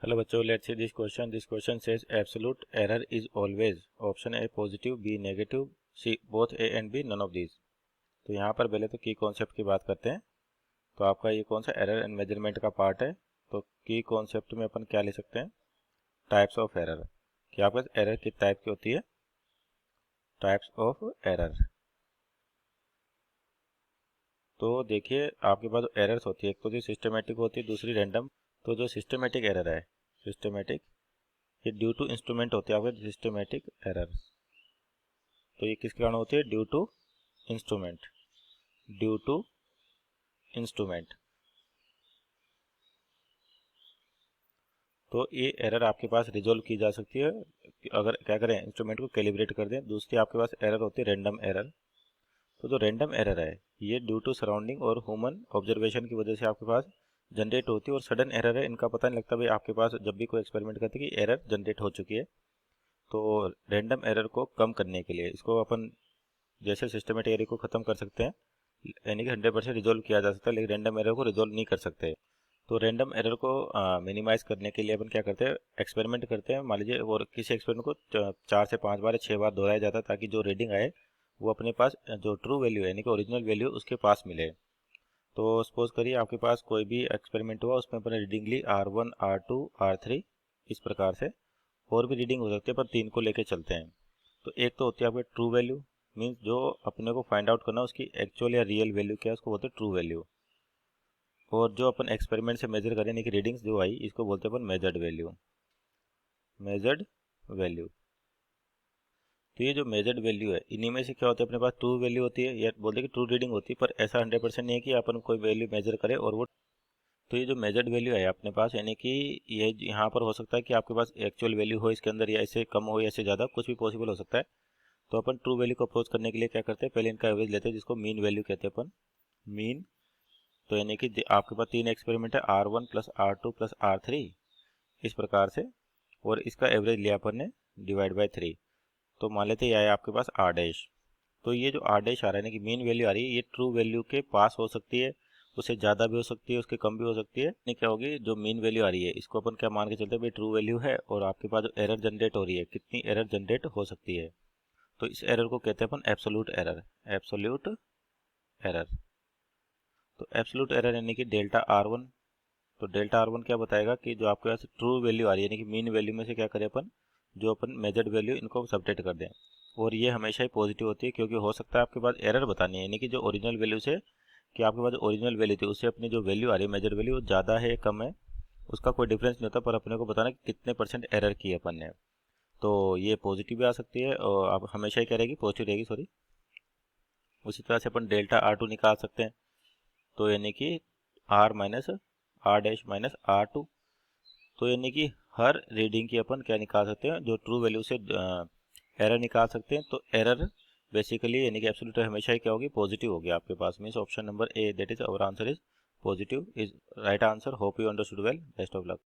Hello बच्चों, let's see this question says absolute error is always option A positive, B negative, C both A and B, none of these. तो यहाँ पर पहले तो की concept की बात करते हैं। तो आपका ये कौन सा एरर एंड मेजरमेंट का पार्ट है। तो की कॉन्सेप्ट में अपन क्या ले सकते हैं, टाइप्स ऑफ एरर। कि आपके पास एरर किस टाइप की होती है, टाइप्स ऑफ एरर। तो देखिए आपके पास एरर्स होती है, एक तो जो सिस्टमेटिक होती है, दूसरी रैंडम। तो जो सिस्टमेटिक एरर है, सिस्टमेटिक, ये ड्यू टू इंस्ट्रूमेंट होती है आपके सिस्टमेटिक एरर। तो ये किसके कारण होती है, due to instrument, due to instrument. तो ये एरर आपके पास रिजोल्व की जा सकती है अगर क्या करें, इंस्ट्रूमेंट को कैलिब्रेट कर दें। दूसरी आपके पास एरर होती है रैंडम एरर। तो जो रैंडम एरर है, ये ड्यू टू सराउंडिंग और ह्यूमन ऑब्जर्वेशन की वजह से आपके पास जनरेट होती है। और सडन एरर है, इनका पता नहीं लगता भाई आपके पास जब भी कोई एक्सपेरिमेंट करते हैं कि एरर जनरेट हो चुकी है। तो रैंडम एरर को कम करने के लिए इसको अपन जैसे सिस्टमेटिक एरर को ख़त्म कर सकते हैं, यानी कि 100% रिजोल्व किया जा सकता है, लेकिन रैंडम एरर को रिजोल्व नहीं कर सकते। तो रैंडम एरर को मिनिमाइज करने के लिए अपन क्या करते हैं, एक्सपेरिमेंट करते हैं मान लीजिए, और किसी एक्सपेरिमेंट को 4 से 5 बार या 6 बार दोहराया जाता है, ताकि जो रीडिंग आए वो अपने पास जो ट्रू वैल्यू है, यानी कि ओरिजिनल वैल्यू उसके पास मिले। तो सपोज करिए आपके पास कोई भी एक्सपेरिमेंट हुआ, उसमें अपने रीडिंग ली R1, R2, R3, इस प्रकार से। और भी रीडिंग हो सकती है, पर 3 को लेके चलते हैं। तो एक तो होती है आपकी ट्रू वैल्यू, मीन्स जो अपने को फाइंड आउट करना उसकी एक्चुअल या रियल वैल्यू क्या है, उसको बोलते हैं ट्रू वैल्यू। और जो अपन एक्सपेरिमेंट से मेजर करें, यानी कि रीडिंग्स जो आई, इसको बोलते हैं अपन मेजर्ड वैल्यू, मेजर्ड वैल्यू। तो ये जो मेजर्ड वैल्यू है, इन्हीं में से क्या होता है, अपने पास ट्रू वैल्यू होती है या बोलते हैं कि ट्रू रीडिंग होती है, पर ऐसा 100% नहीं है कि अपन कोई वैल्यू मेजर करें और वो। तो ये जो मेजर्ड वैल्यू है अपने पास, यानी कि ये यहाँ पर हो सकता है कि आपके पास एक्चुअल वैल्यू हो इसके अंदर, या इससे कम हो या इससे ज़्यादा, कुछ भी पॉसिबल हो सकता है। तो अपन ट्रू वैल्यू को अप्रोच करने के लिए क्या करते हैं, पहले इनका एवरेज लेते हैं, जिसको मीन वैल्यू कहते हैं अपन, मीन। तो यानी कि आपके पास 3 एक्सपेरिमेंट है, R1 plus R2 plus R3, इस प्रकार से। और इसका एवरेज लिया अपन ने डिवाइड बाई 3। तो मान लेते हैं ये आया आपके पास R डैश। तो ये जो R डैश आ रहा है ना, कि मीन वैल्यू आ रही है, ये ट्रू वैल्यू के पास हो सकती है, उससे ज़्यादा भी हो सकती है, उसके कम भी हो सकती है। नहीं क्या होगी, जो मीन वैल्यू आ रही है इसको अपन क्या मान के चलते हैं भाई, ट्रू वैल्यू है। और आपके पास जो एरर जनरेट हो रही है, कितनी एरर जनरेट हो सकती है, तो इस एरर को कहते हैं अपन एब्सोल्यूट एरर, एब्सोल्यूट एरर। तो एब्सोल्यूट एरर यानी कि डेल्टा R1। तो डेल्टा R1 क्या बताएगा कि जो आपके पास ट्रू वैल्यू आ रही है, यानी कि मीन वैल्यू में से क्या करें अपन, जो अपन मेजर्ड वैल्यू, इनको सबट्रैक्ट कर दें। और ये हमेशा ही पॉजिटिव होती है, क्योंकि हो सकता है आपके पास एरर बतानी है, यानी कि जो ओरिजिनल वैल्यू से, कि आपके पास ओरिजिनल वैल्यू थी उससे अपनी जो वैल्यू आ रही है मेजर्ड वैल्यू, वो ज़्यादा है कम है, उसका कोई डिफरेंस नहीं होता, पर अपने को बताना कि कितने % एरर की है अपन ने। तो ये पॉजिटिव भी आ सकती है, और आप हमेशा ही क्या रहेगी, पॉजिटिव रहेगी, सॉरी। उसी तरह से अपन डेल्टा R2 निकाल सकते हैं। तो यानी कि R minus R dash minus R2। तो यानी कि हर रीडिंग की अपन क्या निकाल सकते हैं, जो ट्रू वैल्यू से एरर निकाल सकते हैं। तो एरर बेसिकली यानी कि एब्सोल्यूट हमेशा ही क्या होगी, पॉजिटिव होगी आपके पास। Means option number A, that is our answer is positive, is right answer. Hope you understood well, best of luck.